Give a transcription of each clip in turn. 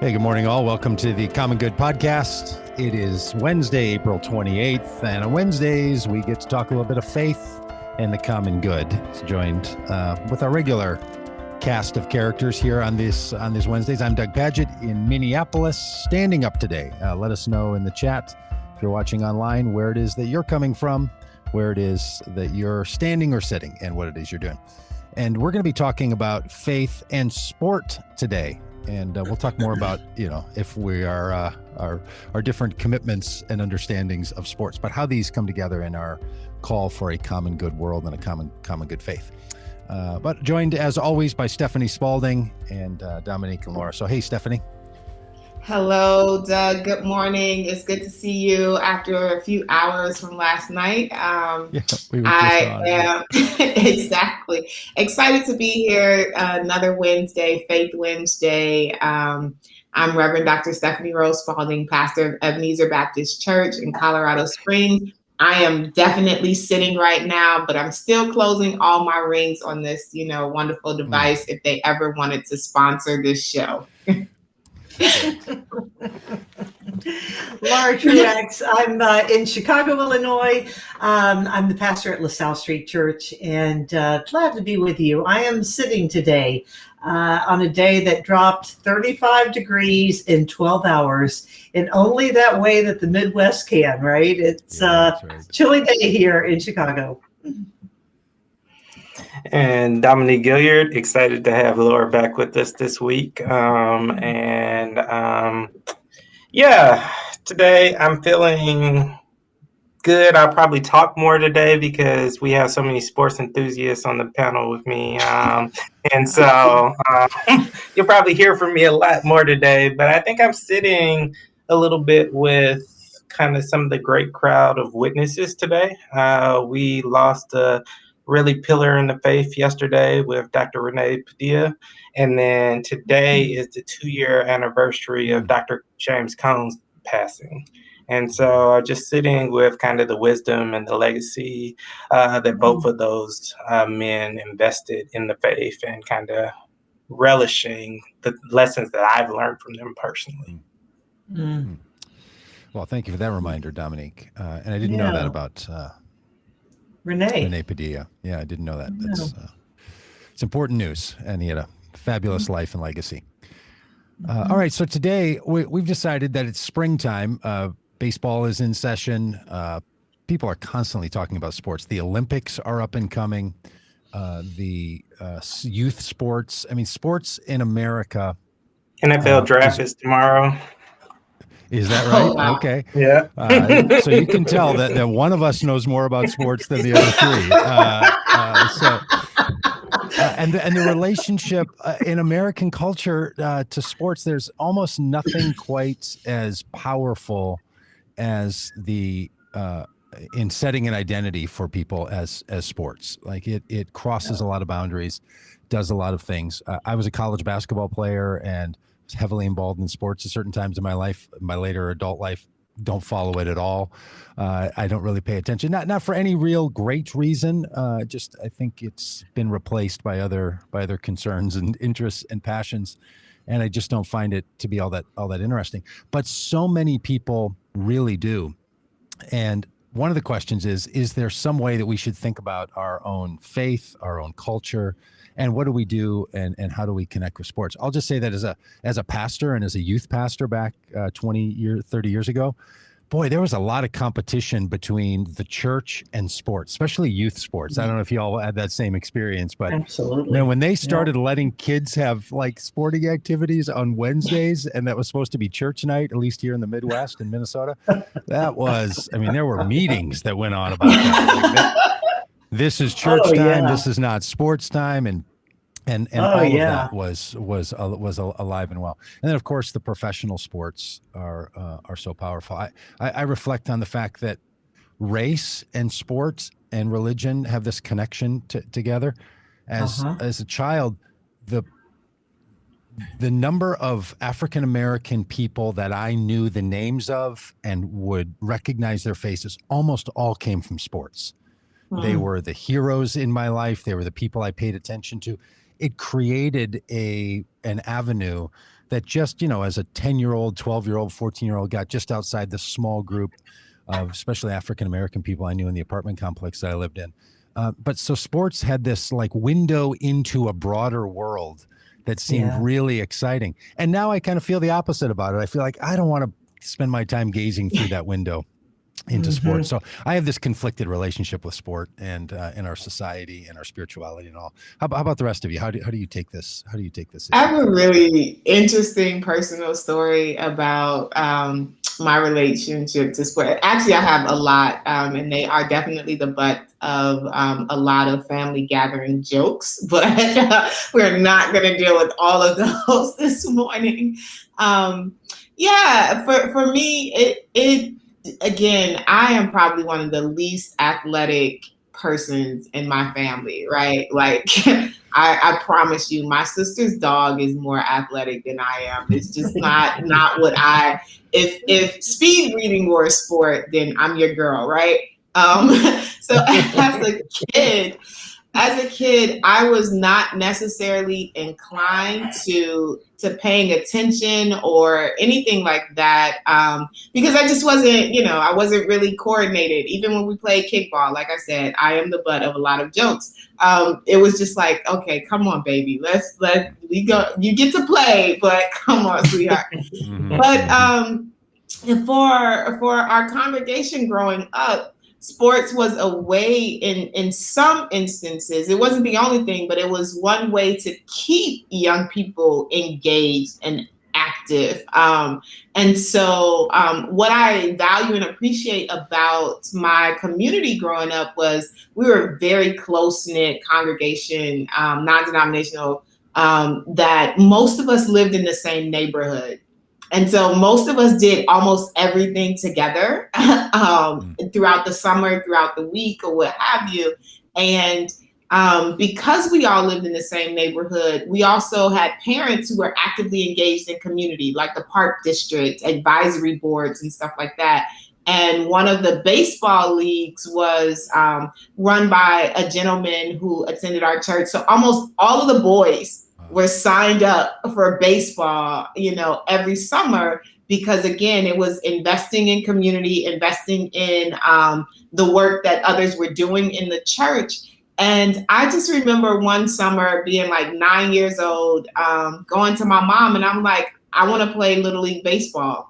Hey, good morning, all. Welcome to the Common Good Podcast. It is Wednesday, April 28th, and on Wednesdays, we get to talk a little bit of faith and the common good. It's joined with our regular cast of characters here on these Wednesdays. I'm Doug Paget in Minneapolis, standing up today. Let us know in the chat, if you're watching online, where it is that you're coming from, where it is that you're standing or sitting, and what it is you're doing. And we're going to be talking about faith and sport today. And we'll talk more about, if we are our different commitments and understandings of sports, but how these come together in our call for a common good world and a common good faith. But joined, as always, by Stephanie Spalding and Dominique and Laura. So, hey, Stephanie. Hello, Doug. Good morning. It's good to see you after a few hours from last night. We were just on. Am exactly excited to be here. Another Wednesday, Faith Wednesday. I'm Reverend Dr. Stephanie Rose Spalding, pastor of Ebenezer Baptist Church in Colorado Springs. I am definitely sitting right now, but I'm still closing all my rings on this, wonderful device if they ever wanted to sponsor this show. Laura Truax. I'm in Chicago, Illinois. I'm the pastor at LaSalle Street Church, and glad to be with you. I am sitting today on a day that dropped 35 degrees in 12 hours, and only that way that the Midwest can, right? It's that's right. Chilly day here in Chicago. And Dominique Gilliard, excited to have Laura back with us this week. Today I'm feeling good. I'll probably talk more today because we have so many sports enthusiasts on the panel with me. So you'll probably hear from me a lot more today, but I think I'm sitting a little bit with kind of some of the great crowd of witnesses today. We lost a really pillar in the faith yesterday with Dr. Renee Padilla. And then today is the 2-year anniversary of Dr. James Cone's passing. And so just sitting with kind of the wisdom and the legacy that both of those men invested in the faith, and kind of relishing the lessons that I've learned from them personally. Mm. Well, thank you for that reminder, Dominique. And I didn't know that about Renee Padilla. Yeah, I didn't know that. That's it's important news, and he had a fabulous life and legacy. All right, so today we've decided that it's springtime. Baseball is in session. People are constantly talking about sports. The Olympics are up and coming. The youth sports. I mean, sports in America. NFL draft is tomorrow. Is that right? Oh, wow. Okay. Yeah. So you can tell that one of us knows more about sports than the other three. And the relationship in American culture to sports, there's almost nothing quite as powerful as the in setting an identity for people as sports. Like it crosses a lot of boundaries, does a lot of things. I was a college basketball player and was heavily involved in sports at certain times in my life. My later adult life, don't follow it at all. I don't really pay attention, not for any real great reason. Just I think it's been replaced by other concerns and interests and passions, and I just don't find it to be all that interesting. But so many people really do. And one of the questions is there some way that we should think about our own faith, our own culture, and what do we do, and how do we connect with sports? I'll just say that as a pastor and as a youth pastor back 30 years ago, boy, there was a lot of competition between the church and sports, especially youth sports. I don't know if you all had that same experience, but absolutely. When they started letting kids have like sporting activities on Wednesdays, and that was supposed to be church night, at least here in the Midwest in Minnesota, there were meetings that went on about that. Like this is church time. This is not sports time. And all of that was alive and well. And then, of course, the professional sports are so powerful. I reflect on the fact that race and sports and religion have this connection together. As a child, the number of African American people that I knew the names of and would recognize their faces almost all came from sports. They were the heroes in my life. They were the people I paid attention to. It created an avenue that just, as a 10-year-old, 12-year-old, 14-year-old, got just outside the small group of especially African-American people I knew in the apartment complex that I lived in. But so sports had this like window into a broader world that seemed really exciting. And now I kind of feel the opposite about it. I feel like I don't want to spend my time gazing through that window into sports. So I have this conflicted relationship with sport and in our society and our spirituality and all. How about the rest of you? How do you take this? How do you take this? I have a really interesting personal story about my relationship to sport. Actually, I have a lot, and they are definitely the butt of a lot of family gathering jokes, but we're not going to deal with all of those this morning. For me, it again, I am probably one of the least athletic persons in my family, right? Like, I promise you, my sister's dog is more athletic than I am. It's just not what if speed reading were a sport, then I'm your girl, right? So as a kid, I was not necessarily inclined to paying attention or anything like that, because I just wasn't, I wasn't really coordinated. Even when we played kickball, like I said, I am the butt of a lot of jokes. It was just like, okay, come on, baby, we go. You get to play, but come on, sweetheart. But for our congregation growing up, sports was a way in some instances, it wasn't the only thing, but it was one way to keep young people engaged and active. And so what I value and appreciate about my community growing up was we were a very close-knit congregation, non-denominational, that most of us lived in the same neighborhood. And so most of us did almost everything together throughout the summer, throughout the week, or what have you. And because we all lived in the same neighborhood, we also had parents who were actively engaged in community, like the park district, advisory boards, and stuff like that. And one of the baseball leagues was run by a gentleman who attended our church. So almost all of the boys were signed up for baseball, every summer, because again, it was investing in community, investing in the work that others were doing in the church. And I just remember one summer being like 9 years old, going to my mom, and I'm like, I want to play Little League baseball.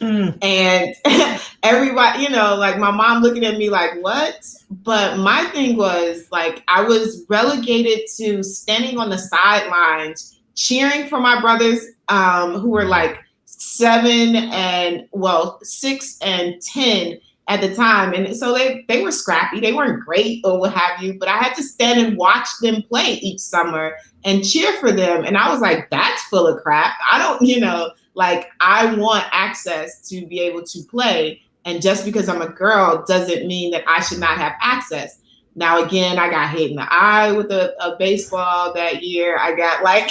And everybody, like my mom looking at me like, what? But my thing was like, I was relegated to standing on the sidelines, cheering for my brothers who were like 6 and 10 at the time. And so they were scrappy. They weren't great or what have you, but I had to stand and watch them play each summer and cheer for them. And I was like, that's full of crap. I don't, like I want access to be able to play. And just because I'm a girl doesn't mean that I should not have access. Now, again, I got hit in the eye with a baseball that year. I got like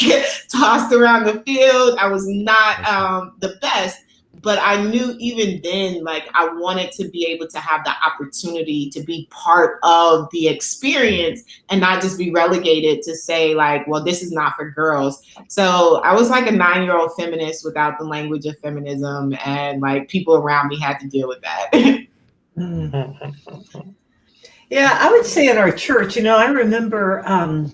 tossed around the field. I was not the best, but I knew even then, like I wanted to be able to have the opportunity to be part of the experience and not just be relegated to say like, well, this is not for girls. So I was like a 9-year-old feminist without the language of feminism, and like people around me had to deal with that. Yeah, I would say in our church, I remember, I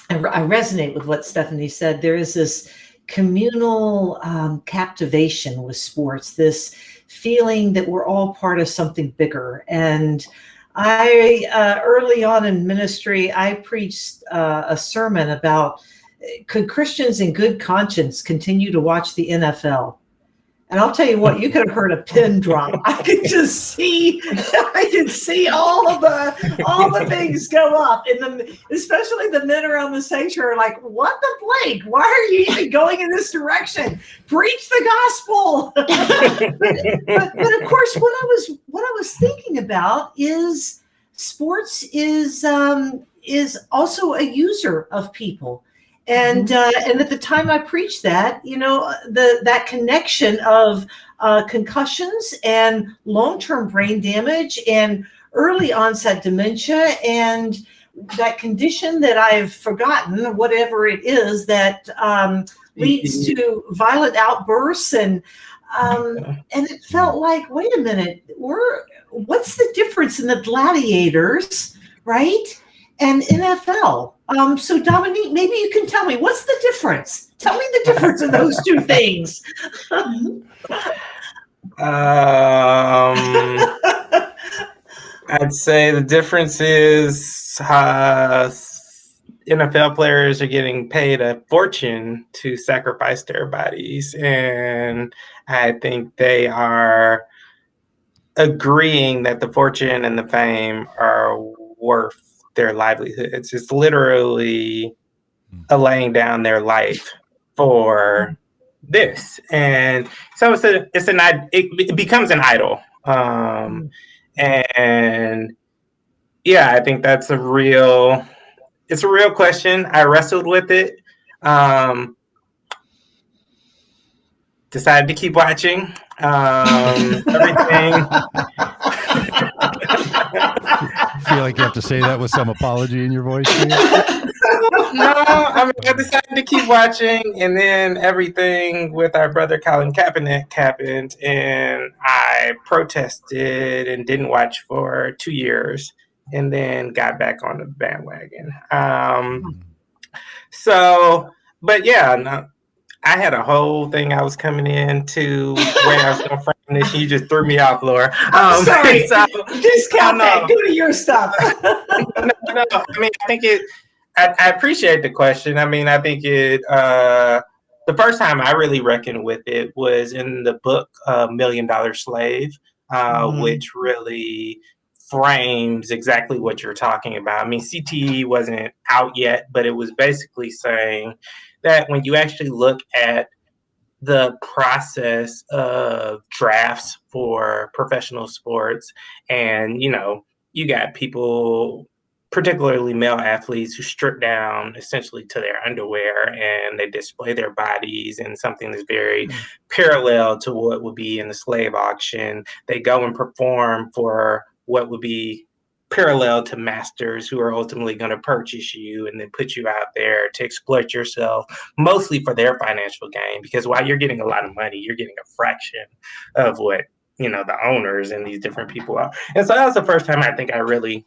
resonate with what Stephanie said. There is this communal captivation with sports, this feeling that we're all part of something bigger. And I, early on in ministry, I preached a sermon about, could Christians in good conscience continue to watch the NFL? And I'll tell you what, you could have heard a pin drop. I could see all the things go up, and especially the men around the sanctuary are like, "What the Blake? Why are you even going in this direction? Preach the gospel!" but of course, what I was thinking about is sports is also a user of people. And at the time I preached that, that connection of concussions and long-term brain damage and early onset dementia and that condition that I've forgotten, whatever it is, that leads to violent outbursts, and it felt like, wait a minute, what's the difference in the Gladiators, right, and NFL? So Dominique, maybe you can tell me, what's the difference? Tell me the difference in those two things. I'd say the difference is NFL players are getting paid a fortune to sacrifice their bodies, and I think they are agreeing that the fortune and the fame are worth their livelihoods. It's literally laying down their life for this, and so it becomes an idol. And yeah, I think that's a real question. I wrestled with it. Decided to keep watching everything. Feel like you have to say that with some apology in your voice? No, I mean, I decided to keep watching, and then everything with our brother Colin Kaepernick happened, and I protested and didn't watch for 2 years, and then got back on the bandwagon. But yeah, no, I had a whole thing I was coming into where I was going to frame this, and you just threw me off, Laura. I'm sorry. Discount that. Go to your stuff. No, I mean, I think I appreciate the question. I mean, I think the first time I really reckoned with it was in the book $1 Million Slave, which really frames exactly what you're talking about. I mean, CTE wasn't out yet, but it was basically saying that when you actually look at the process of drafts for professional sports, and, you got people, particularly male athletes, who strip down essentially to their underwear and they display their bodies in something that's very parallel to what would be in the slave auction. They go and perform for what would be parallel to masters who are ultimately going to purchase you and then put you out there to exploit yourself, mostly for their financial gain, because while you're getting a lot of money, you're getting a fraction of what, the owners and these different people are. And so that was the first time I think I really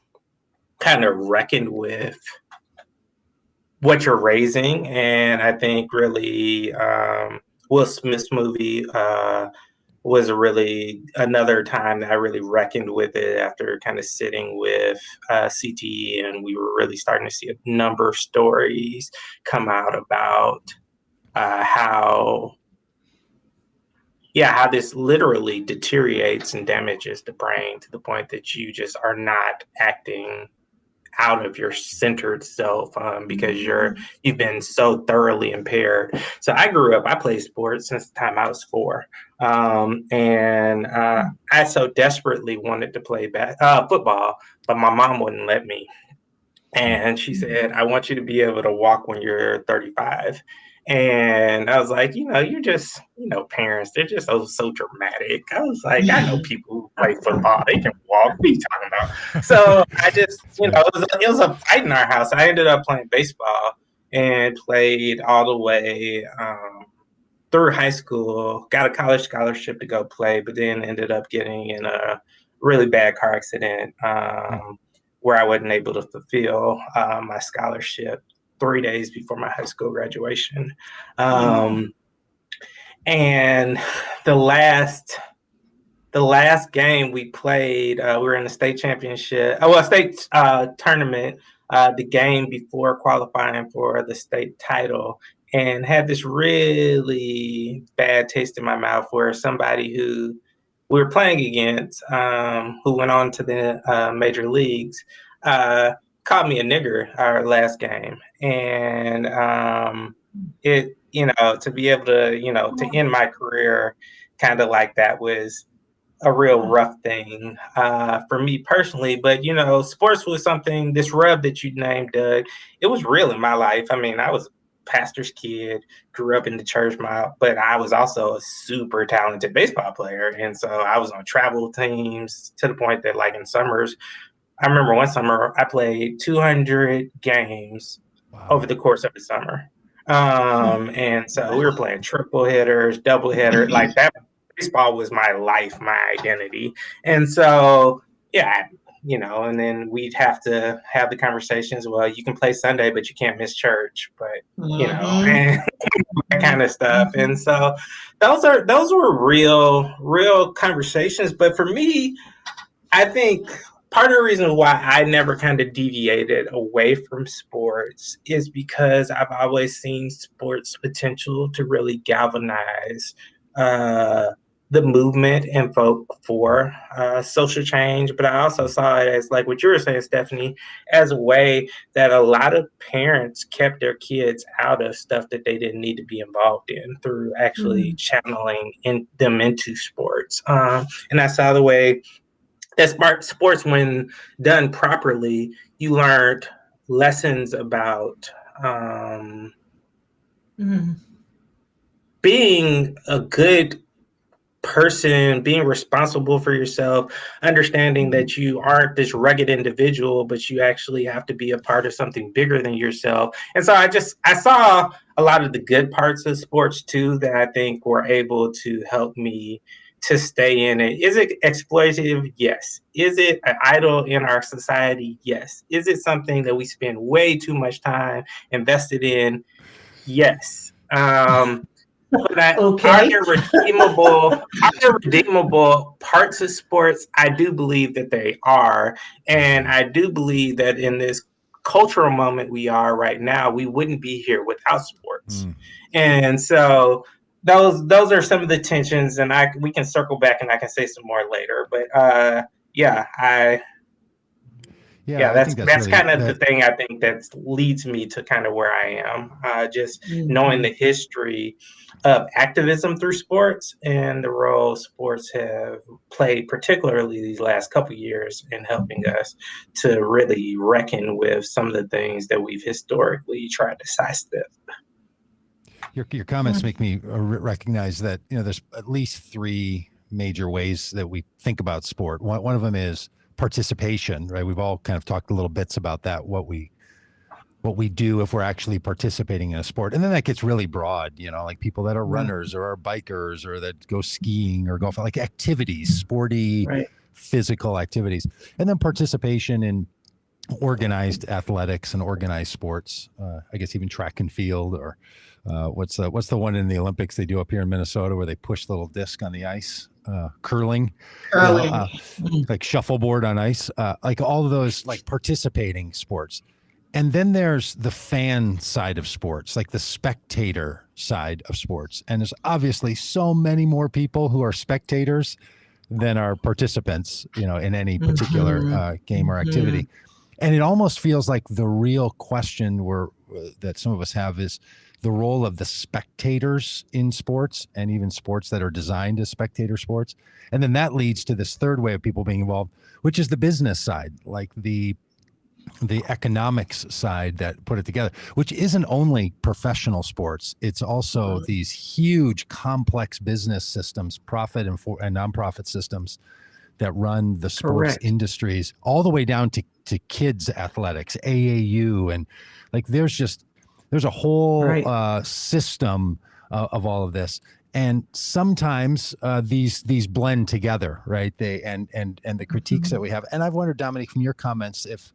kind of reckoned with what you're raising. And I think really Will Smith's movie was really another time that I really reckoned with it after kind of sitting with CTE, and we were really starting to see a number of stories come out about how this literally deteriorates and damages the brain to the point that you just are not acting out of your centered self because you've been so thoroughly impaired. So I grew up, I played sports since the time I was 4. And I so desperately wanted to play football, but my mom wouldn't let me. And she said, I want you to be able to walk when you're 35. And I was like, you're just, parents, they're just so dramatic. I was like, I know people who play football, they can walk. What are you talking about? So I just, it was a fight in our house. I ended up playing baseball and played all the way through high school, got a college scholarship to go play, but then ended up getting in a really bad car accident where I wasn't able to fulfill my scholarship 3 days before my high school graduation. And the last game we played, we were in the state championship, state tournament, the game before qualifying for the state title, and had this really bad taste in my mouth where somebody who we were playing against, who went on to the major leagues, called me a nigger our last game. And it, to be able to, to end my career kind of like that was a real rough thing for me personally. But, sports was something, this rub that you named, Doug, it was real in my life. I mean, I was a pastor's kid, grew up in the church mob, but I was also a super talented baseball player. And so I was on travel teams to the point that, like, in summers, I remember one summer I played 200 games over the course of the summer. And so we were playing triple hitters, double hitter, like that. Baseball was my life, my identity. And so, yeah, and then we'd have to have the conversations. Well, you can play Sunday, but you can't miss church, but and that kind of stuff. And so those were real conversations. But for me, I think part of the reason why I never kind of deviated away from sports is because I've always seen sports potential to really galvanize the movement and vote for social change. But I also saw it as, like what you were saying, Stephanie, as a way that a lot of parents kept their kids out of stuff that they didn't need to be involved in through actually channeling them into sports. And I saw the way that sports, when done properly, you learned lessons about being a good person, being responsible for yourself, understanding that you aren't this rugged individual, but you actually have to be a part of something bigger than yourself. And so I saw a lot of the good parts of sports too, that I think were able to help me to stay in it. Is it exploitative? Yes. Is it an idol in our society? Yes. Is it something that we spend way too much time invested in? Yes. But are there redeemable parts of sports? I do believe that they are. And I do believe that in this cultural moment we are right now, we wouldn't be here without sports. And so those are some of the tensions, and we can circle back and I can say some more later. But that's kind of the thing I think that leads me to kind of where I am. Just knowing the history of activism through sports and the role sports have played, particularly these last couple of years, in helping us to really reckon with some of the things that we've historically tried to sidestep. Your comments make me recognize that there's at least three major ways that we think about sport. One of them is participation, right? We've all kind of talked a little bits about that, what we do if we're actually participating in a sport. And then that gets really broad, like people that are runners or are bikers or that go skiing or golf, like activities, sporty, physical activities. And then participation in organized athletics and organized sports, I guess even track and field, or what's the one in the Olympics they do up here in Minnesota where they push the little disc on the ice? Curling, like shuffleboard on ice, like all of those, like participating sports. And then there's the fan side of sports, like the spectator side of sports. And there's obviously so many more people who are spectators than are participants, in any particular game or activity. And it almost feels like the real question that some of us have is the role of the spectators in sports, and even sports that are designed as spectator sports. And then that leads to this third way of people being involved, which is the business side, like the economics side that put it together, which isn't only professional sports. It's also these huge, complex business systems, profit and nonprofit systems that run the sports industries, all the way down to kids athletics, AAU, and like there's a whole system of all of this. And sometimes these blend together, right? They and the critiques that we have. And I've wondered, Dominique, from your comments, if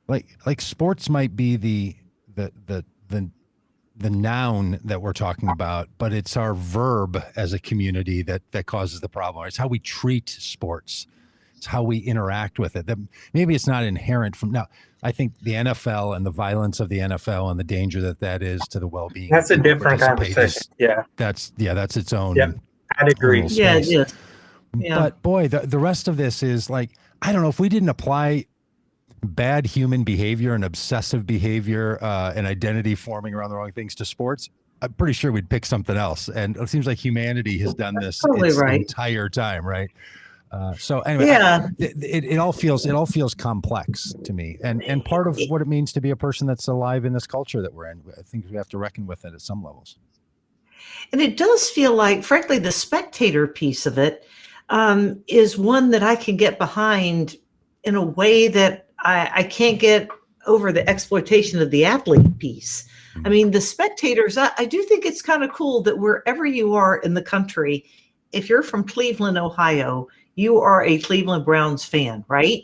like sports might be the noun that we're talking about, but it's our verb as a community that causes the problem. It's how we treat sports. It's how we interact with it. That maybe it's not inherent from now. I think the NFL and the violence of the NFL and the danger that is to the well-being. That's a different conversation. That's its own. Yeah, I'd agree. Yeah, it is. Yeah. But boy, the rest of this is like, I don't know, if we didn't apply bad human behavior and obsessive behavior and identity forming around the wrong things to sports, I'm pretty sure we'd pick something else. And it seems like humanity has done this its entire time, right? So anyway, it all feels complex to me, and part of what it means to be a person that's alive in this culture that we're in. I think we have to reckon with it at some levels. And it does feel like, frankly, the spectator piece of it is one that I can get behind in a way that I can't get over the exploitation of the athlete piece. I mean, the spectators, I do think it's kind of cool that wherever you are in the country, if you're from Cleveland, Ohio, you are a Cleveland Browns fan, right?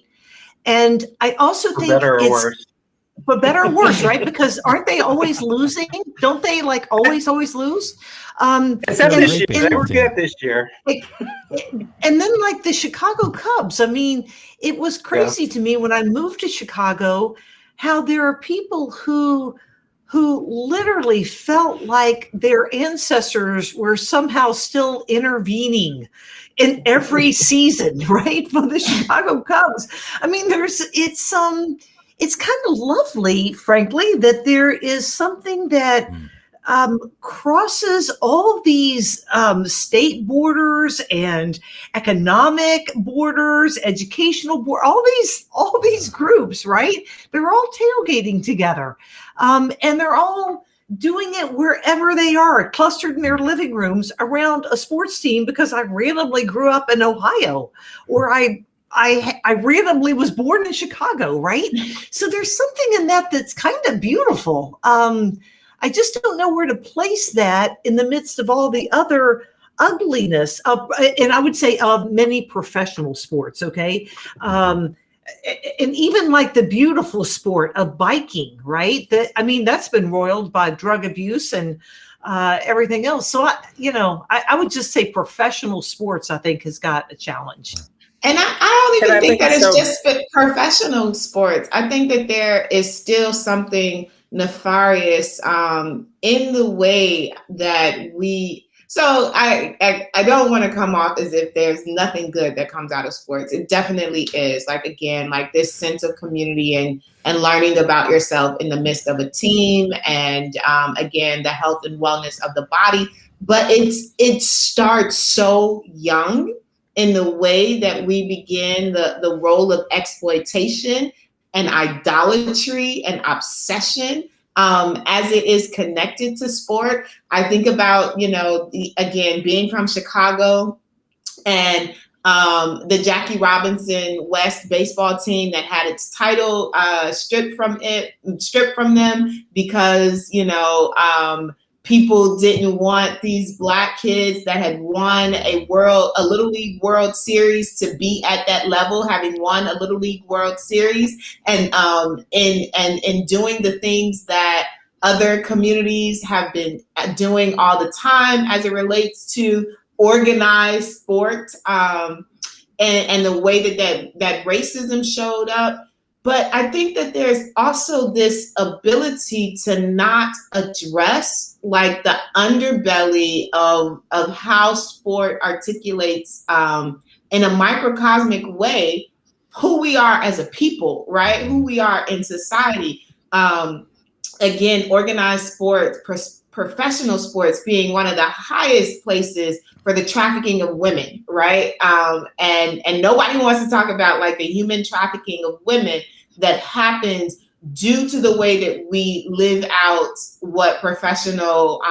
And I also For think better or it's worse. for better or worse, right? Because aren't they always losing? Don't they like always lose? Except and- this year. Great They were baseball good this year. And then like the Chicago Cubs, I mean, it was crazy to me when I moved to Chicago, how there are people who literally felt like their ancestors were somehow still intervening in every season, right? For the Chicago Cubs. I mean, it's kind of lovely, frankly, that there is something that crosses all these state borders and economic borders, educational all these groups, right? They're all tailgating together, and they're all doing it wherever they are, clustered in their living rooms around a sports team. Because I randomly grew up in Ohio, or I randomly was born in Chicago, right? So there's something in that that's kind of beautiful. I just don't know where to place that in the midst of all the other ugliness of, and I would say of many professional sports. Okay. And even like the beautiful sport of biking, right? That's been roiled by drug abuse and everything else. So, I would just say professional sports, I think, has got a challenge. And I don't even think that it's so. just professional sports. I think that there is still something nefarious in the way that so I don't want to come off as if there's nothing good that comes out of sports. It definitely is. Like, again, like this sense of community and learning about yourself in the midst of a team, and again, the health and wellness of the body. But it starts so young in the way that we begin the role of exploitation and idolatry and obsession as it is connected to sport. I think about, again, being from Chicago and the Jackie Robinson West baseball team that had its title stripped from them because, people didn't want these Black kids that had won a Little League World Series to be at that level, having won a Little League World Series, and in doing the things that other communities have been doing all the time as it relates to organized sport, and the way that racism showed up. But I think that there's also this ability to not address like the underbelly of how sport articulates in a microcosmic way who we are as a people, right? Who we are in society. Again, organized sports, professional sports being one of the highest places for the trafficking of women, right? And nobody wants to talk about like the human trafficking of women that happens due to the way that we live out what professional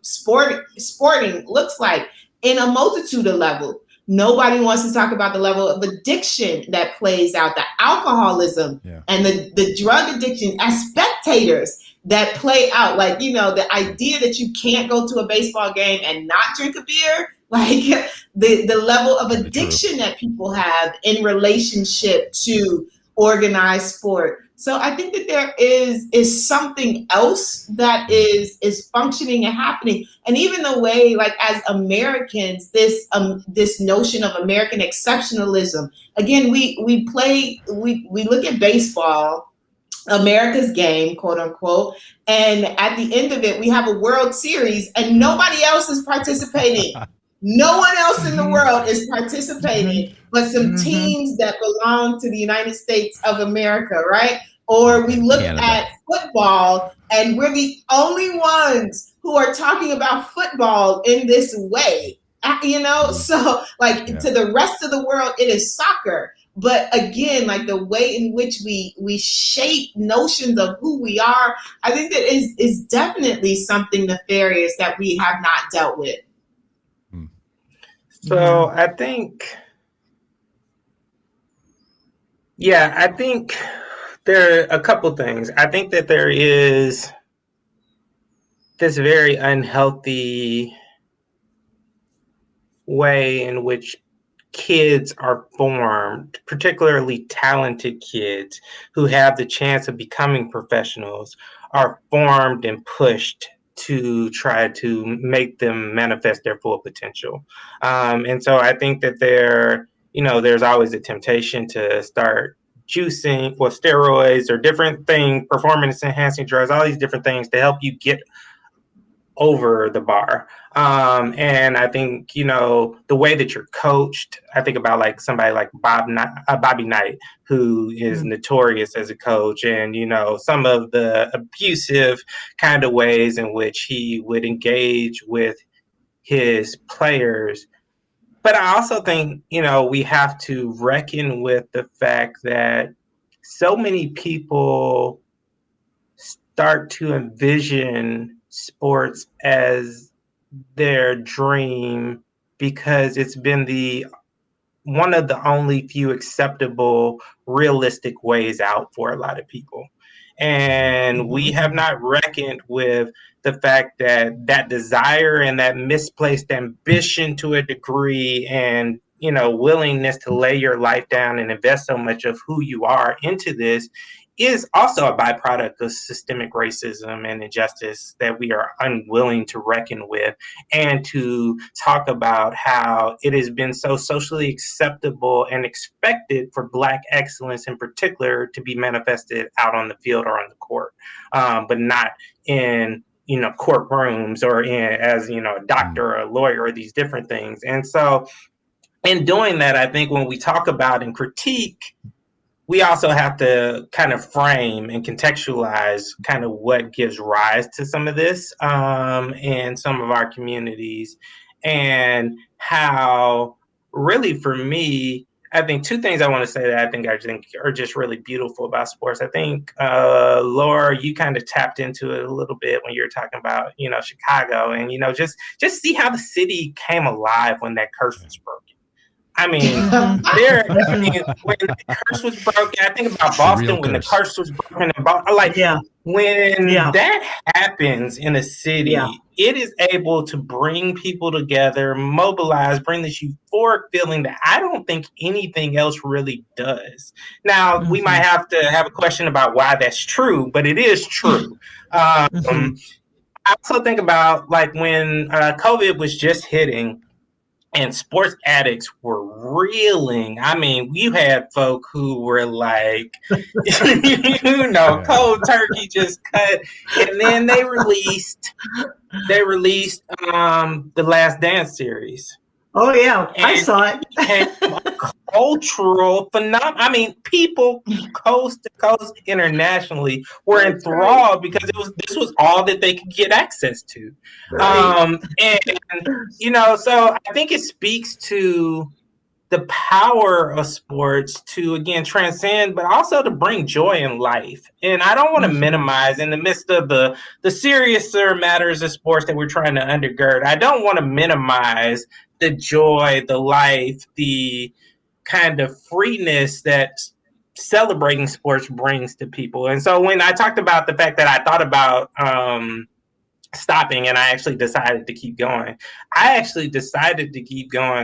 sporting looks like in a multitude of levels. Nobody wants to talk about the level of addiction that plays out, the alcoholism and the drug addiction as spectators that play out. Like, the idea that you can't go to a baseball game and not drink a beer, like the level of addiction that people have in relationship to organized sport. So I think that there is something else that is functioning and happening. And even the way, like, as Americans, this notion of American exceptionalism. Again, we look at baseball, America's game, quote unquote, and at the end of it, we have a World Series and nobody else is participating. No one else in the world is participating, but some teams that belong to the United States of America, right? Or we look at football and we're the only ones who are talking about football in this way, So like to the rest of the world, it is soccer. But again, like the way in which we shape notions of who we are, I think that is definitely something nefarious that we have not dealt with. So I think Yeah, I think there are a couple things. I think that there is this very unhealthy way in which kids are formed, particularly talented kids who have the chance of becoming professionals, are formed and pushed to try to make them manifest their full potential. And so I think that there's always a temptation to start juicing or steroids or different things, performance enhancing drugs, all these different things to help you get over the bar. And I think, the way that you're coached, I think about like somebody like Bobby Knight, who is notorious as a coach, and, some of the abusive kind of ways in which he would engage with his players. But I also think, we have to reckon with the fact that so many people start to envision sports as their dream because it's been the one of the only few acceptable realistic ways out for a lot of people, and we have not reckoned with the fact that desire and that misplaced ambition to a degree, and willingness to lay your life down and invest so much of who you are into this is also a byproduct of systemic racism and injustice that we are unwilling to reckon with, and to talk about how it has been so socially acceptable and expected for Black excellence in particular to be manifested out on the field or on the court, but not in courtrooms or as a doctor or a lawyer or these different things. And so in doing that, I think when we talk about and critique, we also have to kind of frame and contextualize kind of what gives rise to some of this in some of our communities, and how really for me, I think two things I want to say that I think are just really beautiful about sports. I think, Laura, you kind of tapped into it a little bit when you were talking about, Chicago, and, just see how the city came alive when that curse was broken. I mean, when the curse was broken, I think about Boston when the curse was broken. When that happens in a city, it is able to bring people together, mobilize, bring this euphoric feeling that I don't think anything else really does. Now, we might have to have a question about why that's true, but it is true. I also think about like when COVID was just hitting, and sports addicts were reeling. I mean, you had folk who were like, cold turkey just cut. And then they released the Last Dance series. Oh yeah, and I saw it. A cultural phenomenon. I mean, people coast to coast internationally were enthralled because this was all that they could get access to. Right. So I think it speaks to the power of sports to, again, transcend, but also to bring joy in life. And I don't want to minimize, in the midst of the seriouser matters of sports that we're trying to undergird, I don't want to minimize the joy, the life, the kind of freeness that celebrating sports brings to people. And so when I talked about the fact that I thought about stopping and I actually decided to keep going,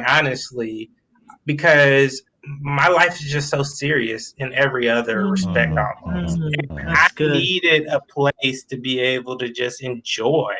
honestly, because my life is just so serious in every other respect almost. I needed a place to be able to just enjoy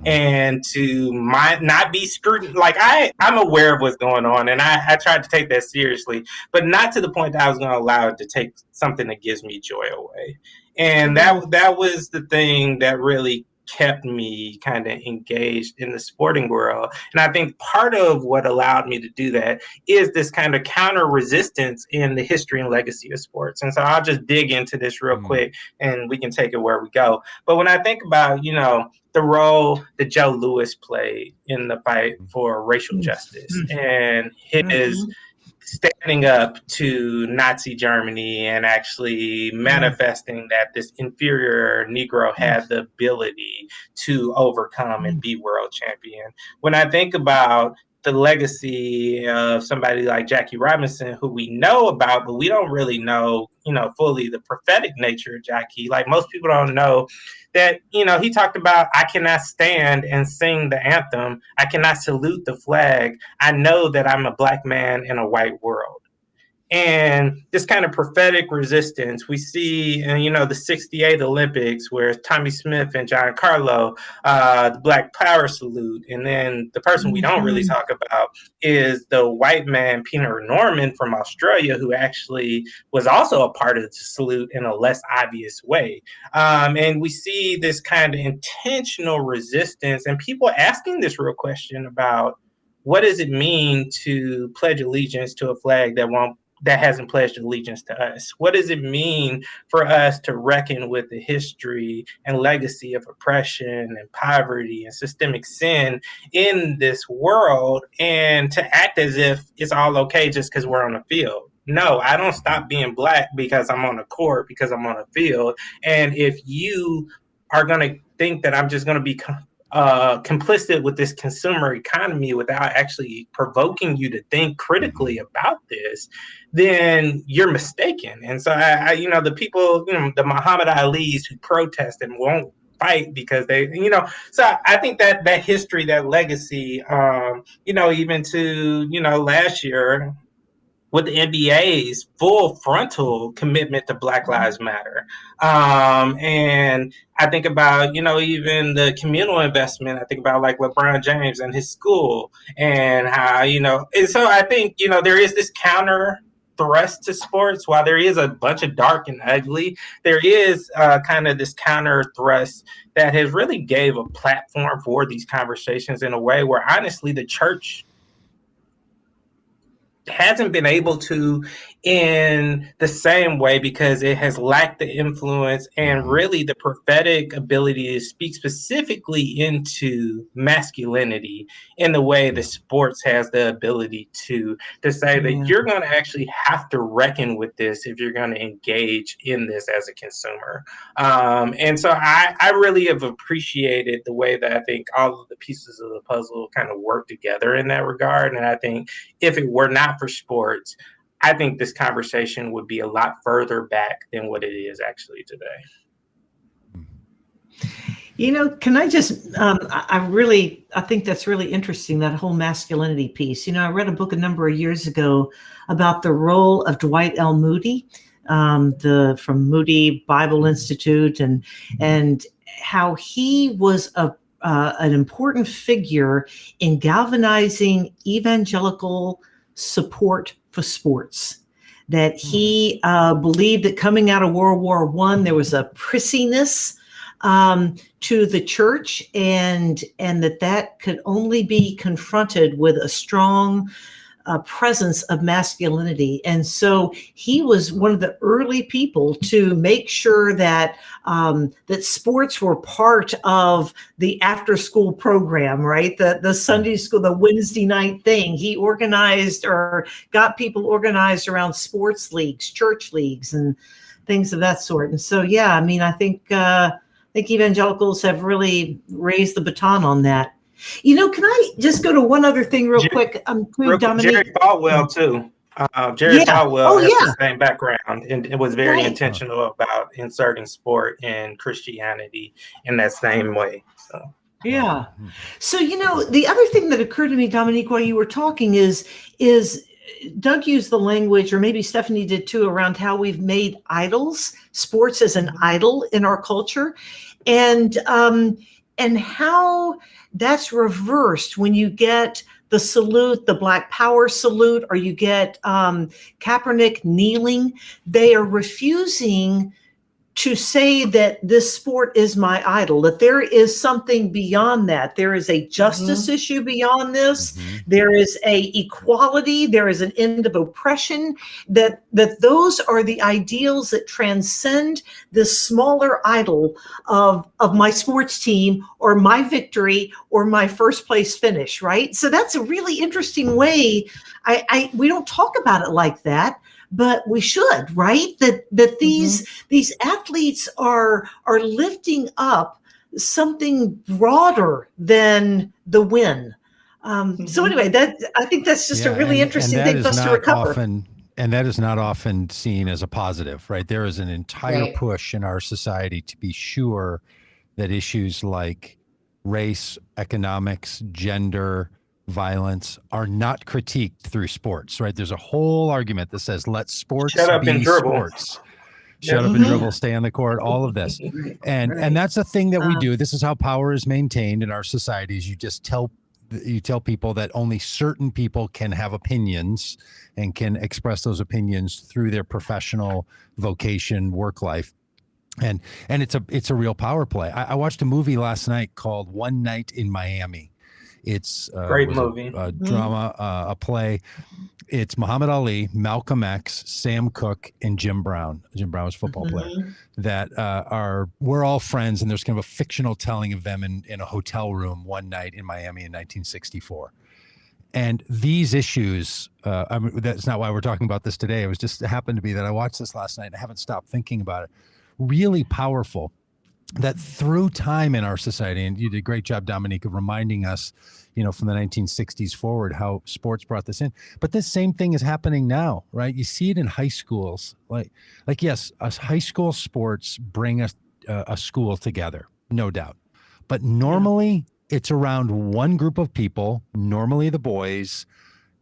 and to not be screwed. Like I'm aware of what's going on, and I tried to take that seriously, but not to the point that I was going to allow it to take something that gives me joy away. And that was the thing that really kept me kind of engaged in the sporting world. And I think part of what allowed me to do that is this kind of counter resistance in the history and legacy of sports. And so I'll just dig into this real quick and we can take it where we go. But when I think about, the role that Joe Louis played in the fight for racial justice and his standing up to Nazi Germany and actually manifesting that this inferior Negro had the ability to overcome and be world champion. When I think about the legacy of somebody like Jackie Robinson, who we know about, but we don't really know, fully the prophetic nature of Jackie. Like most people don't know that, he talked about, I cannot stand and sing the anthem. I cannot salute the flag. I know that I'm a black man in a white world. And this kind of prophetic resistance we see in, the 68 Olympics, where Tommy Smith and Giancarlo, the Black Power salute. And then the person we don't really talk about is the white man, Peter Norman from Australia, who actually was also a part of the salute in a less obvious way. And we see this kind of intentional resistance and people asking this real question about what does it mean to pledge allegiance to a flag that hasn't pledged allegiance to us? What does it mean for us to reckon with the history and legacy of oppression and poverty and systemic sin in this world and to act as if it's all okay just because we're on the field? No, I don't stop being black because I'm on the court, because I'm on the field. And if you are going to think that I'm just going to be complicit with this consumer economy without actually provoking you to think critically about this, then you're mistaken. And so the people, the Muhammad Alis who protest and won't fight because they, so I think that history, that legacy, even to, last year, with the NBA's full frontal commitment to Black Lives Matter. And I think about, even the communal investment. I think about like LeBron James and his school and how, and so I think, there is this counter thrust to sports. While there is a bunch of dark and ugly, there is kind of this counter thrust that has really gave a platform for these conversations in a way where honestly the church hasn't been able to in the same way because it has lacked the influence and really the prophetic ability to speak specifically into masculinity in the way that sports has the ability to say that you're going to actually have to reckon with this if you're going to engage in this as a consumer. And so I really have appreciated the way that I think all of the pieces of the puzzle kind of work together in that regard. And I think if it were not for sports, I think this conversation would be a lot further back than what it is actually today. Can I just, I think that's really interesting, that whole masculinity piece. I read a book a number of years ago about the role of Dwight L. Moody, from Moody Bible Institute, and how he was an important figure in galvanizing evangelical support for sports, that he believed that coming out of World War I, there was a prissiness to the church, and that could only be confronted with a strong presence of masculinity. And so he was one of the early people to make sure that that sports were part of the after school program, right? The Sunday school, the Wednesday night thing. He organized or got people organized around sports leagues, church leagues, and things of that sort. And so, I think evangelicals have really raised the baton on that. Can I just go to one other thing real quick? Dominique. Jerry Falwell, too. Jerry Falwell has the same background and was very intentional about inserting sport and Christianity in that same way. So. Yeah. So, the other thing that occurred to me, Dominique, while you were talking is Doug used the language, or maybe Stephanie did too, around how we've made idols, sports as an idol in our culture, and how that's reversed when you get the salute, the Black Power salute, or you get Kaepernick kneeling. They are refusing to say that this sport is my idol, that there is something beyond that. There is a justice issue beyond this. There is a equality. There is an end of oppression, that those are the ideals that transcend this smaller idol of my sports team or my victory or my first place finish, right? So that's a really interesting way. We don't talk about it like that, but we should, right? That these athletes are lifting up something broader than the win. So anyway, I think that's just a really interesting thing for us to recover. And that is not often seen as a positive, right? There is an entire Right. push in our society to be sure that issues like race, economics, gender, violence are not critiqued through sports, right? There's a whole argument that says, let sports Shut up be and dribble. sports. Shut up Mhm. and dribble, stay on the court, all of this. Right. And that's a thing that we Um, do. This is how power is maintained in our societies. You just tell people that only certain people can have opinions and can express those opinions through their professional vocation, work life. And it's a real power play. I watched a movie last night called One Night in Miami. It's Great was movie. a drama, a play. It's Muhammad Ali, Malcolm X, Sam Cooke, and Jim Brown. Jim Brown was a football player Mhm. that we're all friends, and there's kind of a fictional telling of them in a hotel room one night in Miami in 1964. And these issues, that's not why we're talking about this today. It happened to be that I watched this last night and I haven't stopped thinking about it. Really powerful that through time in our society, and you did a great job, Dominique, of reminding us, from the 1960s forward, how sports brought this in. But this same thing is happening now, right? You see it in high schools. Like yes, high school sports bring a school together, no doubt. But normally it's around one group of people, normally the boys,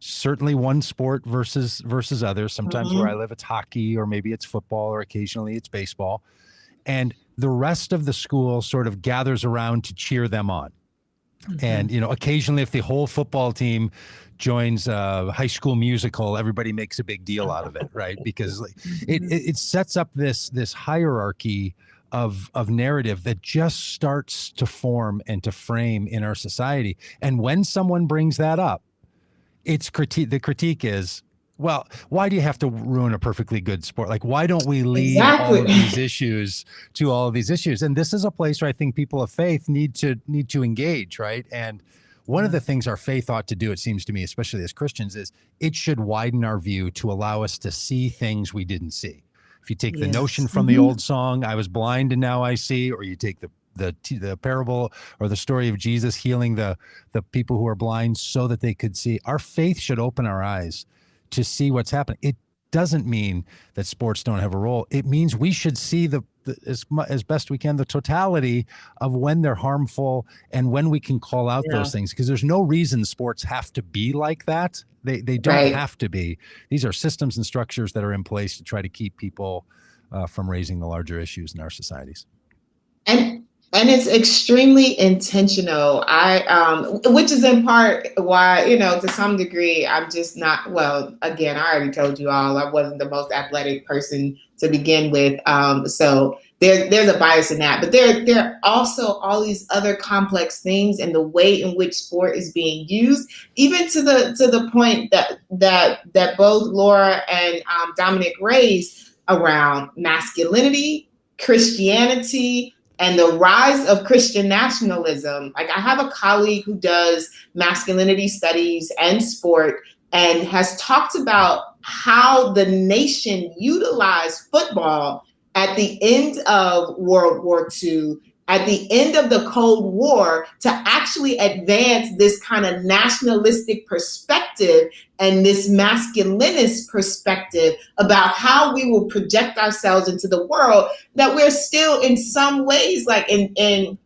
certainly one sport versus others. Sometimes where I live, it's hockey, or maybe it's football, or occasionally it's baseball. And the rest of the school sort of gathers around to cheer them on. And, occasionally if the whole football team joins a High School Musical, everybody makes a big deal out of it, right? Because it sets up this hierarchy of narrative that just starts to form and to frame in our society. And when someone brings that up, the critique is, well, why do you have to ruin a perfectly good sport? Like, why don't we leave all of these issues to all of these issues? And this is a place where I think people of faith need to engage, right? And one of the things our faith ought to do, it seems to me, especially as Christians, is it should widen our view to allow us to see things we didn't see. If you take the notion from the old song, I was blind and now I see, or you take the parable or the story of Jesus healing the people who are blind so that they could see, our faith should open our eyes to see what's happening. It doesn't mean that sports don't have a role. It means we should see as best we can the totality of when they're harmful and when we can call out those things, because there's no reason sports have to be like that. They don't have to be. These are systems and structures that are in place to try to keep people from raising the larger issues in our societies. And it's extremely intentional. Which is in part why, to some degree, I'm just not, well, again, I already told you all, I wasn't the most athletic person to begin with. So there's a bias in that, but there are also all these other complex things and the way in which sport is being used, even to the point that both Laura and Dominic raised around masculinity, Christianity, and the rise of Christian nationalism. Like, I have a colleague who does masculinity studies and sport and has talked about how the nation utilized football at the end of World War II, at the end of the Cold War, to actually advance this kind of nationalistic perspective and this masculinist perspective about how we will project ourselves into the world, that we're still in some ways, like in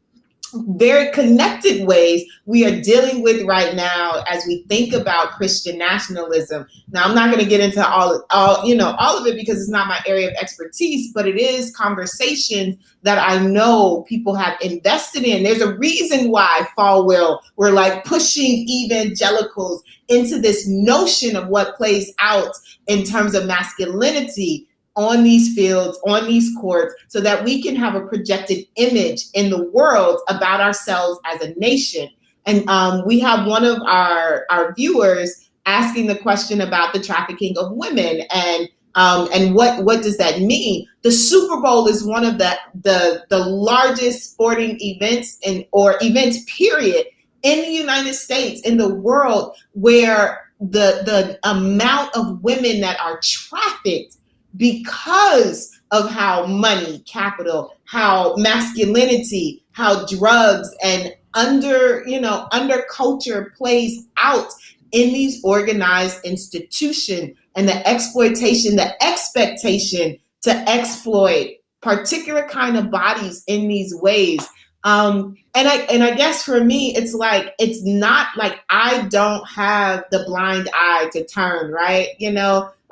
very connected ways, we are dealing with right now as we think about Christian nationalism. Now, I'm not going to get into all of it because it's not my area of expertise, but it is conversation that I know people have invested in. There's a reason why Falwell were like pushing evangelicals into this notion of what plays out in terms of masculinity on these fields, on these courts, so that we can have a projected image in the world about ourselves as a nation. And we have one of our viewers asking the question about the trafficking of women and what does that mean? The Super Bowl is one of the largest sporting events or events period in the United States, in the world, where the amount of women that are trafficked because of how money, capital, how masculinity, how drugs and under culture plays out in these organized institutions, and the exploitation, the expectation to exploit particular kind of bodies in these ways. And I guess for me, it's like, it's not like I don't have the blind eye to turn, right?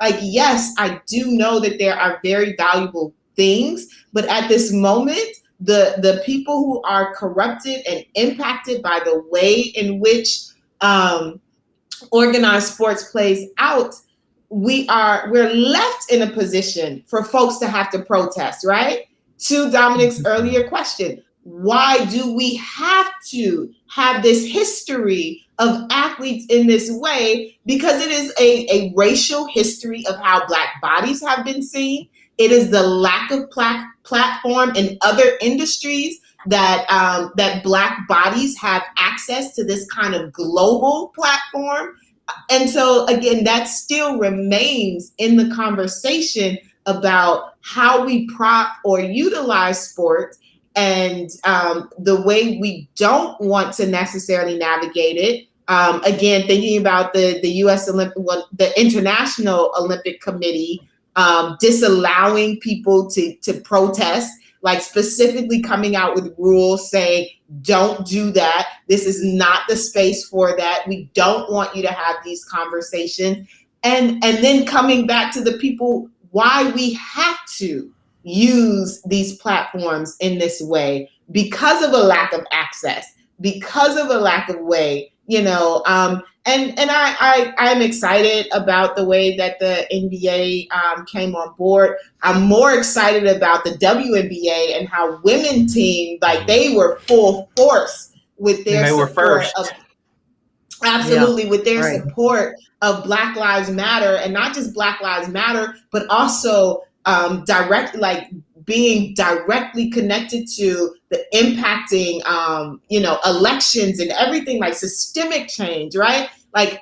Like, yes, I do know that there are very valuable things, but at this moment, the people who are corrupted and impacted by the way in which organized sports plays out, we're left in a position for folks to have to protest, right? To Dominic's earlier question, why do we have to have this history of athletes in this way? Because it is a racial history of how Black bodies have been seen. It is the lack of platform in other industries that Black bodies have access to this kind of global platform. And so, again, that still remains in the conversation about how we prop or utilize sports, and the way we don't want to necessarily navigate it. Again, thinking about the U.S. the International Olympic Committee disallowing people to protest, like specifically coming out with rules saying, don't do that. This is not the space for that. We don't want you to have these conversations. And then coming back to the people, why we have to use these platforms in this way, because of a lack of access, because of a lack of way, and I'm excited about the way that the NBA came on board. I'm more excited about the WNBA and how women team, like, they were full force with their support of, absolutely, with their support of Black Lives Matter, and not just Black Lives Matter, but also being directly connected to the impacting, elections and everything, like systemic change, right? Like,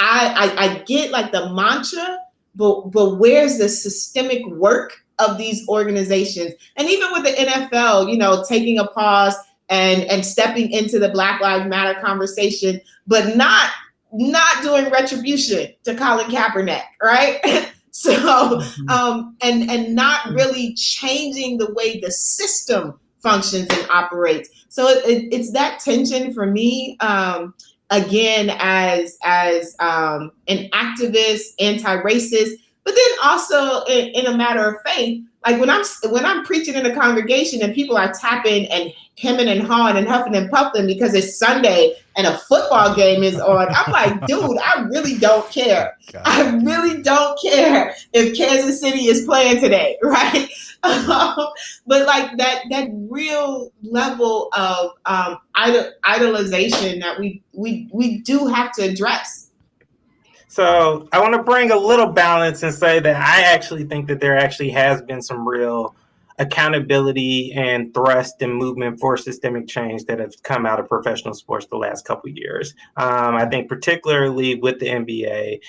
I get like the mantra, but where's the systemic work of these organizations? And even with the NFL, taking a pause and stepping into the Black Lives Matter conversation, but not doing retribution to Colin Kaepernick, right? So, and not really changing the way the system functions and operates. So it's that tension for me, again, as an activist, anti-racist, but then also in a matter of faith. Like when I'm preaching in a congregation and people are tapping and hemming and hawing and huffing and puffing because it's Sunday and a football game is on, I'm like, dude, I really don't care. God. I really don't care if Kansas City is playing today, right? But like that real level of idolization that we do have to address. So I want to bring a little balance and say that I actually think that there actually has been some real accountability and thrust and movement for systemic change that have come out of professional sports the last couple of years. I think particularly with the NBA,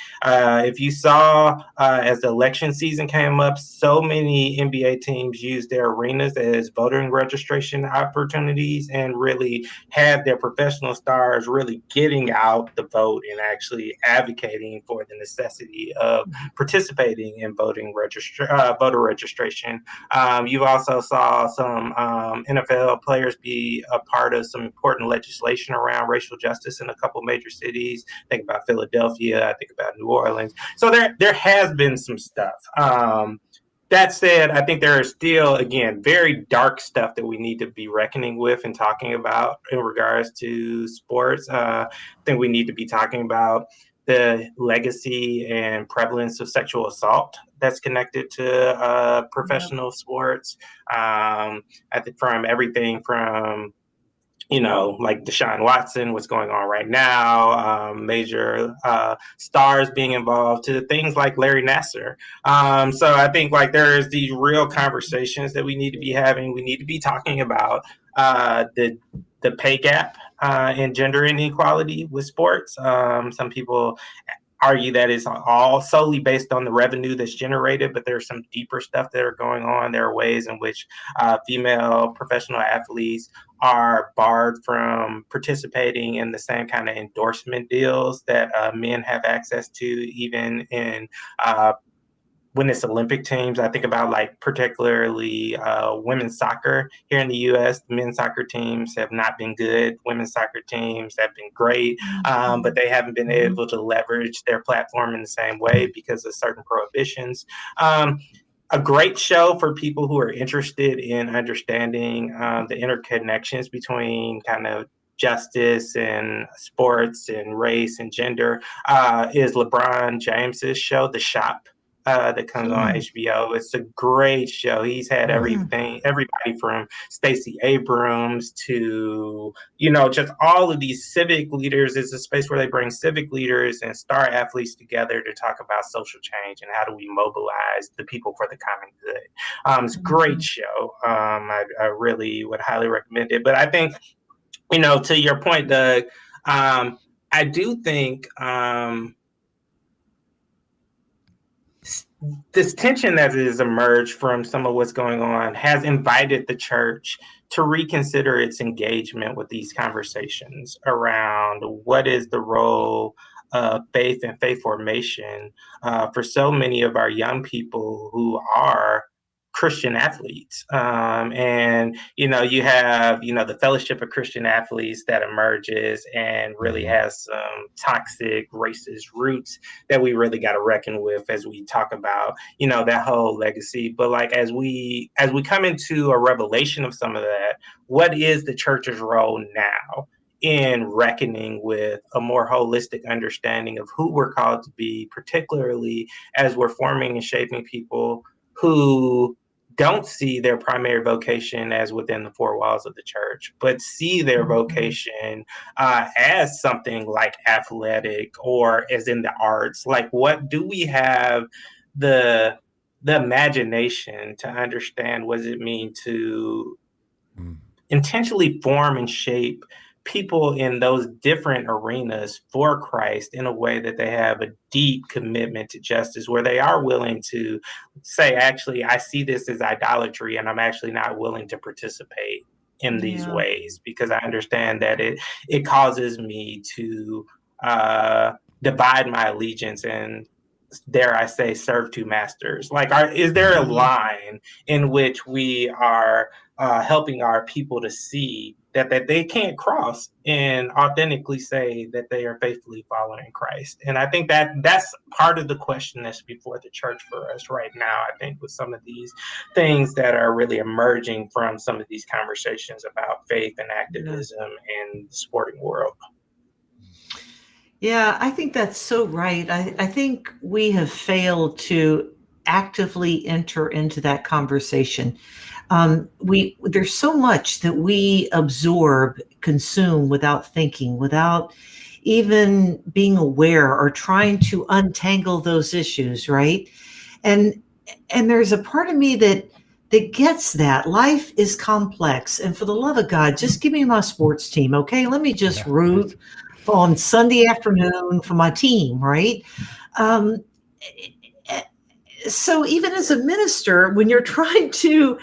if you saw as the election season came up, so many NBA teams used their arenas as voting registration opportunities and really had their professional stars really getting out the vote and actually advocating for the necessity of participating in voter registration. You also saw some NFL players be a part of some important legislation around racial justice in a couple major cities. Think about Philadelphia. I think about New Orleans. So there has been some stuff. That said, I think there is still, again, very dark stuff that we need to be reckoning with and talking about in regards to sports. I think we need to be talking about the legacy and prevalence of sexual assault that's connected to professional sports. I think from everything from, like Deshaun Watson, what's going on right now, major stars being involved, to things like Larry Nassar. So I think like there's these real conversations that we need to be having. We need to be talking about the pay gap and gender inequality with sports. Some people argue that it's all solely based on the revenue that's generated, but there's some deeper stuff that are going on. There are ways in which female professional athletes are barred from participating in the same kind of endorsement deals that men have access to, even in when it's Olympic teams. I think about like particularly women's soccer here in the U.S. The men's soccer teams have not been good. Women's soccer teams have been great, but they haven't been able to leverage their platform in the same way because of certain prohibitions. A great show for people who are interested in understanding the interconnections between kind of justice and sports and race and gender is LeBron James's show, The Shop. That comes on HBO. It's a great show. He's had everybody from Stacey Abrams to, just all of these civic leaders. It's a space where they bring civic leaders and star athletes together to talk about social change and how do we mobilize the people for the common good. It's a great show. I really would highly recommend it. But I think, to your point, Doug, I do think this tension that has emerged from some of what's going on has invited the church to reconsider its engagement with these conversations around what is the role of faith and faith formation for so many of our young people who are Christian athletes. And, you have, the Fellowship of Christian Athletes that emerges and really has some toxic racist roots that we really got to reckon with as we talk about, that whole legacy. But like, as we come into a revelation of some of that, what is the church's role now in reckoning with a more holistic understanding of who we're called to be, particularly as we're forming and shaping people who don't see their primary vocation as within the four walls of the church, but see their vocation as something like athletic or as in the arts. Like, what do we have the imagination to understand what does it mean to intentionally form and shape people in those different arenas for Christ in a way that they have a deep commitment to justice, where they are willing to say, actually, I see this as idolatry and I'm actually not willing to participate in these ways because I understand that it causes me to divide my allegiance and, dare I say, serve two masters. Like, is there a line in which we are helping our people to see that they can't cross and authentically say that they are faithfully following Christ? And I think that's part of the question that's before the church for us right now, I think, with some of these things that are really emerging from some of these conversations about faith and activism in the sporting world. Yeah, I think that's so right. I think we have failed to actively enter into that conversation. There's so much that we absorb, consume without thinking, without even being aware or trying to untangle those issues, right? And there's a part of me that gets that. Life is complex. And for the love of God, just give me my sports team, okay? Let me just root on Sunday afternoon for my team, right? So even as a minister, when you're trying to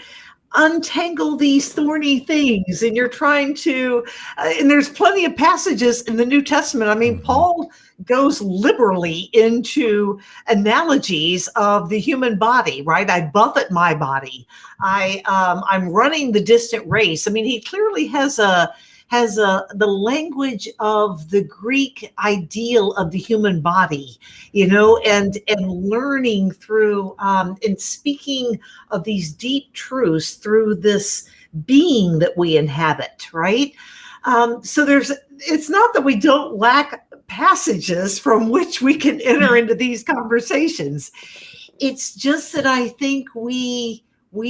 untangle these thorny things and you're trying to, and there's plenty of passages in the New Testament. I mean, Paul goes liberally into analogies of the human body, right? I buffet my body. I'm running the distant race. I mean, he clearly has the language of the Greek ideal of the human body, and learning through and speaking of these deep truths through this being that we inhabit, right? So it's not that we don't lack passages from which we can enter into these conversations. It's just that I think we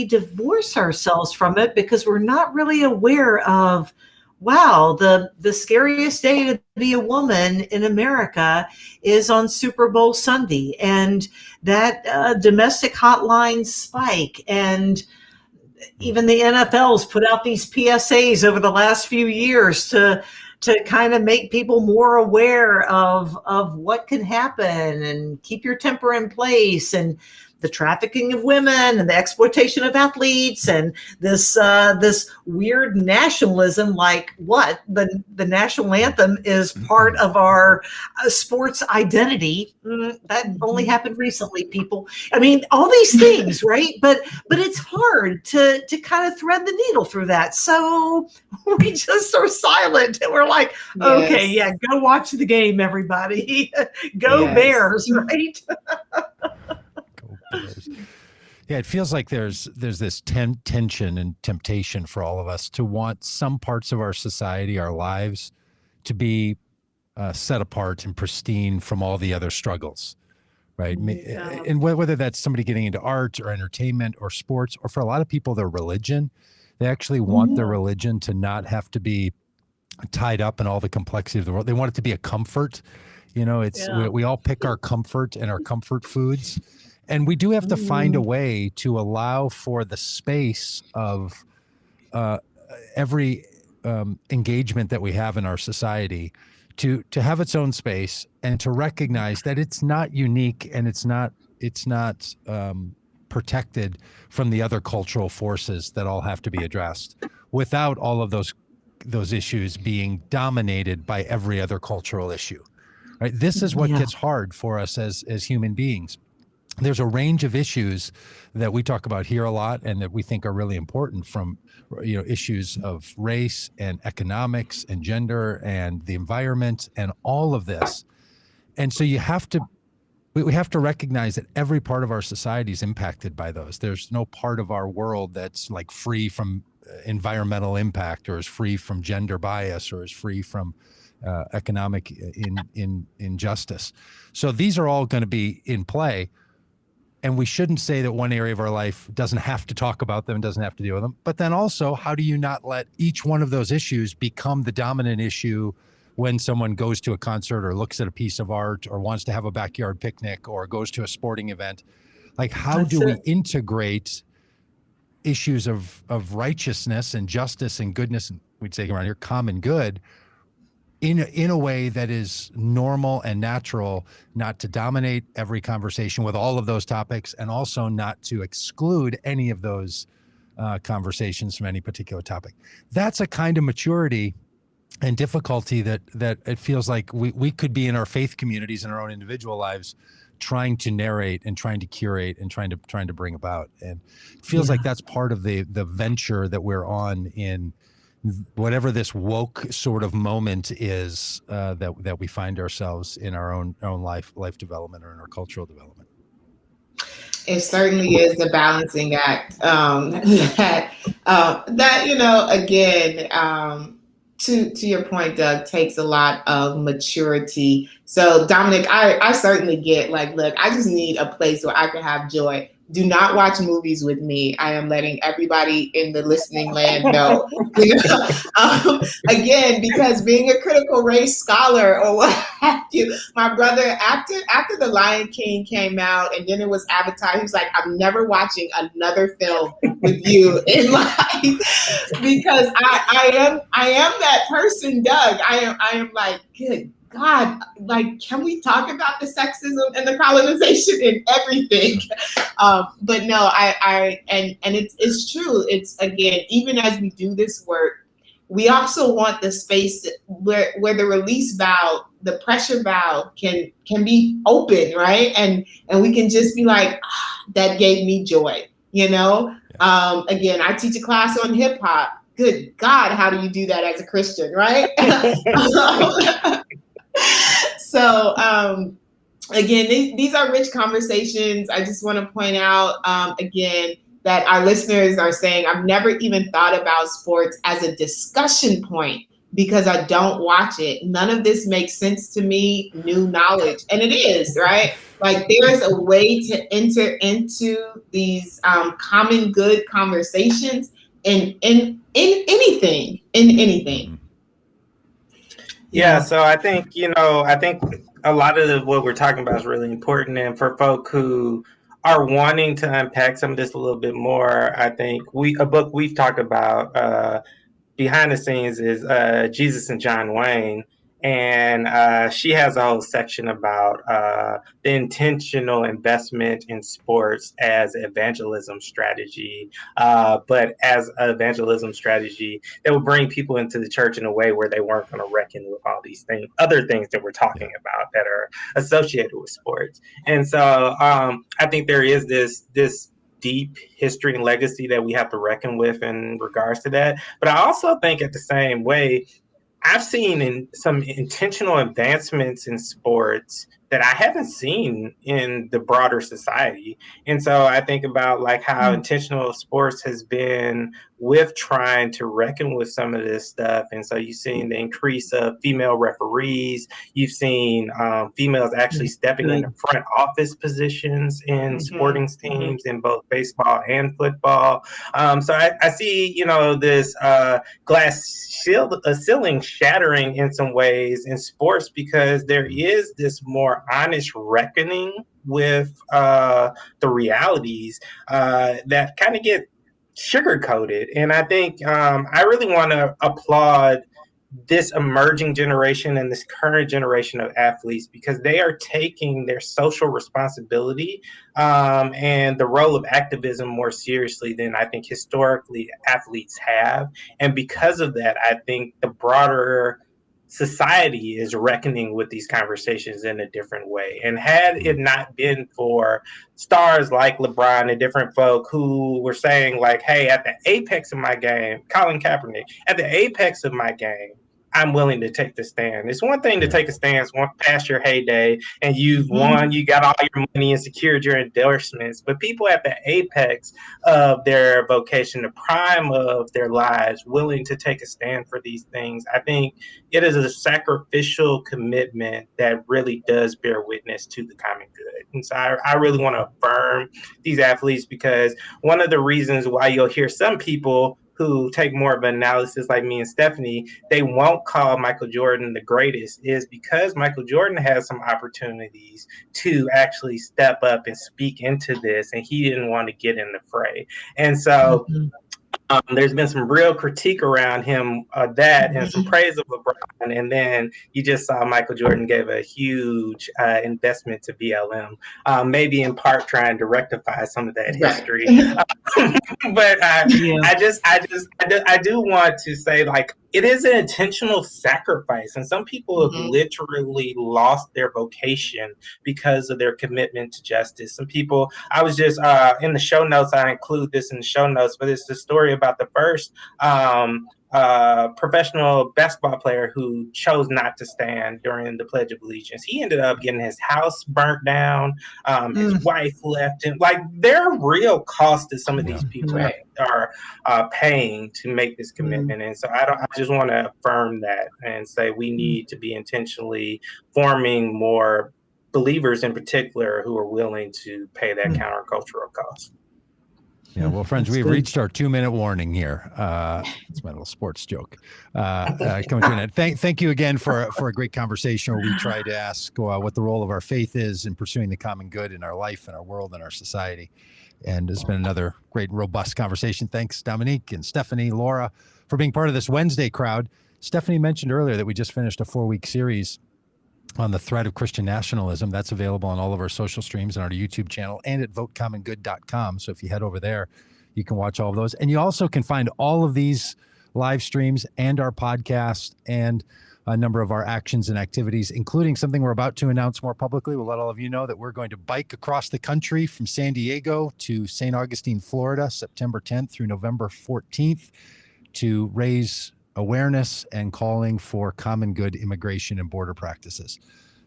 divorce ourselves from it because we're not really aware of, wow, the scariest day to be a woman in America is on Super Bowl Sunday, and that domestic hotline spike, and even the NFL's put out these PSAs over the last few years to to kind of make people more aware of what can happen and keep your temper in place, and the trafficking of women and the exploitation of athletes, and this weird nationalism, like what the national anthem is part of our sports identity. That only happened recently, people. I mean, all these things, right? But it's hard to kind of thread the needle through that. So we just are silent, and we're like, okay, yeah, go watch the game, everybody. Go Bears, right? Yeah, it feels like there's this tension and temptation for all of us to want some parts of our society, our lives, to be set apart and pristine from all the other struggles, right? Yeah. And whether that's somebody getting into art or entertainment or sports, or for a lot of people, their religion, they actually want their religion to not have to be tied up in all the complexity of the world. They want it to be a comfort. You know, we all pick our comfort and our comfort foods. And we do have to find a way to allow for the space of every engagement that we have in our society to have its own space, and to recognize that it's not unique, and it's not protected from the other cultural forces that all have to be addressed, without all of those issues being dominated by every other cultural issue. Right? This is what gets hard for us as human beings. There's a range of issues that we talk about here a lot, and that we think are really important, from issues of race and economics and gender and the environment and all of this. And so we have to recognize that every part of our society is impacted by those. There's no part of our world that's like free from environmental impact, or is free from gender bias, or is free from economic injustice. So these are all going to be in play. And we shouldn't say that one area of our life doesn't have to talk about them, doesn't have to deal with them. But then also, how do you not let each one of those issues become the dominant issue when someone goes to a concert, or looks at a piece of art, or wants to have a backyard picnic, or goes to a sporting event? Like, how do we integrate issues of righteousness and justice and goodness, and we'd say around here, common good, in a way that is normal and natural, not to dominate every conversation with all of those topics, and also not to exclude any of those conversations from any particular topic. That's a kind of maturity and difficulty that it feels like we could be in our faith communities, in our own individual lives, trying to narrate and trying to curate and trying to bring about. And it feels like that's part of the venture that we're on in whatever this woke sort of moment is, that we find ourselves in our own life development, or in our cultural development. It certainly is the balancing act. Again, to your point, Doug, takes a lot of maturity. So Dominic, I certainly get, like, look, I just need a place where I can have joy. Do not watch movies with me. I am letting everybody in the listening land know. Again, because being a critical race scholar or what have you, my brother, after The Lion King came out and then it was Avatar, he was like, I'm never watching another film with you in life, because I am that person, Doug. I am like, good God, like, can we talk about the sexism and the colonization and everything? But no, and it's true. It's, again, even as we do this work, we also want the space where the release valve, the pressure valve can be open, right? And we can just be like, that gave me joy, Again, I teach a class on hip hop. Good God, how do you do that as a Christian, right? So, again, these are rich conversations. I just want to point out, again, that our listeners are saying, I've never even thought about sports as a discussion point because I don't watch it. None of this makes sense to me, new knowledge. And it is, right? Like, there's a way to enter into these common good conversations in anything. Yeah, so I think a lot of what we're talking about is really important. And for folk who are wanting to unpack some of this a little bit more, I think a book we've talked about behind the scenes is Jesus and John Wayne. And she has a whole section about the intentional investment in sports as evangelism strategy, but as an evangelism strategy that would bring people into the church in a way where they weren't going to reckon with all these things, other things that we're talking about that are associated with sports. And so I think there is this deep history and legacy that we have to reckon with in regards to that. But I also think at the same way, I've seen some intentional advancements in sports that I haven't seen in the broader society. And so I think about like how intentional sports has been with trying to reckon with some of this stuff. And so you've seen the increase of female referees. You've seen females actually stepping into front office positions in sporting teams in both baseball and football. So I see, this glass ceiling shattering in some ways in sports, because there is this more honest reckoning with the realities that kind of get sugar-coated. And I think I really want to applaud this emerging generation and this current generation of athletes, because they are taking their social responsibility and the role of activism more seriously than I think historically athletes have. And because of that, I think the broader society is reckoning with these conversations in a different way. And had it not been for stars like LeBron and different folk who were saying like, hey, at the apex of my game, Colin Kaepernick, at the apex of my game, I'm willing to take the stand. It's one thing to take a stance past your heyday and you've won, you got all your money and secured your endorsements, but people at the apex of their vocation, the prime of their lives, willing to take a stand for these things, I think it is a sacrificial commitment that really does bear witness to the common good. And so I really want to affirm these athletes, because one of the reasons why you'll hear some people who take more of an analysis like me and Stephanie, they won't call Michael Jordan the greatest, is because Michael Jordan has some opportunities to actually step up and speak into this, and he didn't want to get in the fray. And so there's been some real critique around him, that and some praise of LeBron. And then you just saw Michael Jordan gave a huge investment to BLM, maybe in part trying to rectify some of that history. But I do want to say, like, it is an intentional sacrifice, and some people have literally lost their vocation because of their commitment to justice. Some people, I was just in the show notes, I include this in the show notes, but it's the story about the first professional basketball player who chose not to stand during the Pledge of Allegiance. He ended up getting his house burnt down. His wife left him. Like, there are real costs that some of these people are paying to make this commitment. And so I just want to affirm that and say we need to be intentionally forming more believers in particular who are willing to pay that countercultural cost. Yeah, well, friends, we've reached our 2-minute warning here. It's my little sports joke. Coming to an end. Thank you again for a great conversation where we try to ask what the role of our faith is in pursuing the common good in our life and our world and our society. And it's been another great, robust conversation. Thanks, Dominique and Stephanie, Laura, for being part of this Wednesday crowd. Stephanie mentioned earlier that we just finished a 4-week series on the threat of Christian nationalism. That's available on all of our social streams and our YouTube channel and at votecommongood.com. So if you head over there, you can watch all of those. And you also can find all of these live streams and our podcast and a number of our actions and activities, including something we're about to announce more publicly. We'll let all of you know that we're going to bike across the country from San Diego to St. Augustine, Florida, September 10th through November 14th to raise awareness and calling for common good immigration and border practices.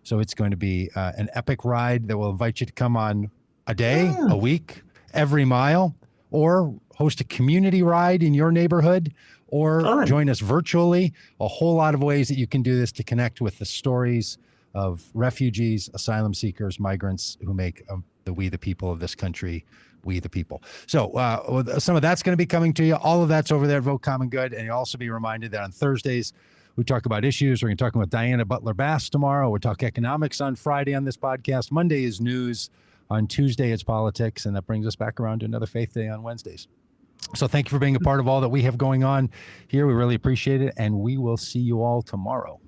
So it's going to be an epic ride that will invite you to come on a day, a week, every mile, or host a community ride in your neighborhood, or join us virtually. A whole lot of ways that you can do this to connect with the stories of refugees, asylum seekers, migrants who make we the people of this country, we the people. So some of that's going to be coming to you. All of that's over there at Vote Common Good. And you'll also be reminded that on Thursdays, we talk about issues. We're going to talk with Diana Butler-Bass tomorrow. We'll talk economics on Friday on this podcast. Monday is news. On Tuesday, it's politics. And that brings us back around to another Faith Day on Wednesdays. So thank you for being a part of all that we have going on here. We really appreciate it. And we will see you all tomorrow.